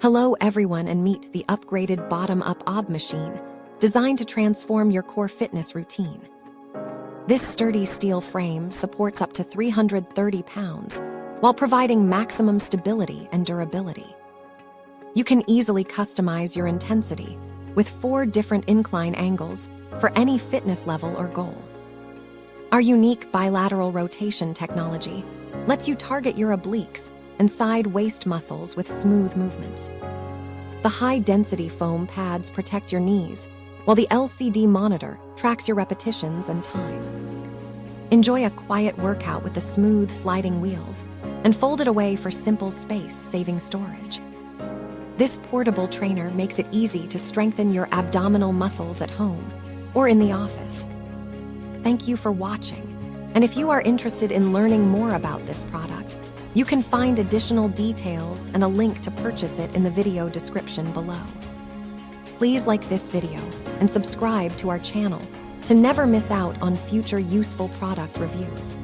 Hello everyone, and meet the upgraded bottom-up abmachine, designed to transform your core fitness routine. This sturdy steel frame supports up to 330 pounds while providing maximum stability and durability. You can easily customize your intensity with 4 different incline angles for any fitness level or goal. Our unique bilateral rotation technology lets you target your obliques and side waist muscles with smooth movements. The high-density foam pads protect your knees, while the LCD monitor tracks your repetitions and time. Enjoy a quiet workout with the smooth sliding wheels and fold it away for simple space-saving storage. This portable trainer makes it easy to strengthen your abdominal muscles at home or in the office. Thank you for watching, and if you are interested in learning more about this product, you can find additional details and a link to purchase it in the video description below. Please like this video and subscribe to our channel to never miss out on future useful product reviews.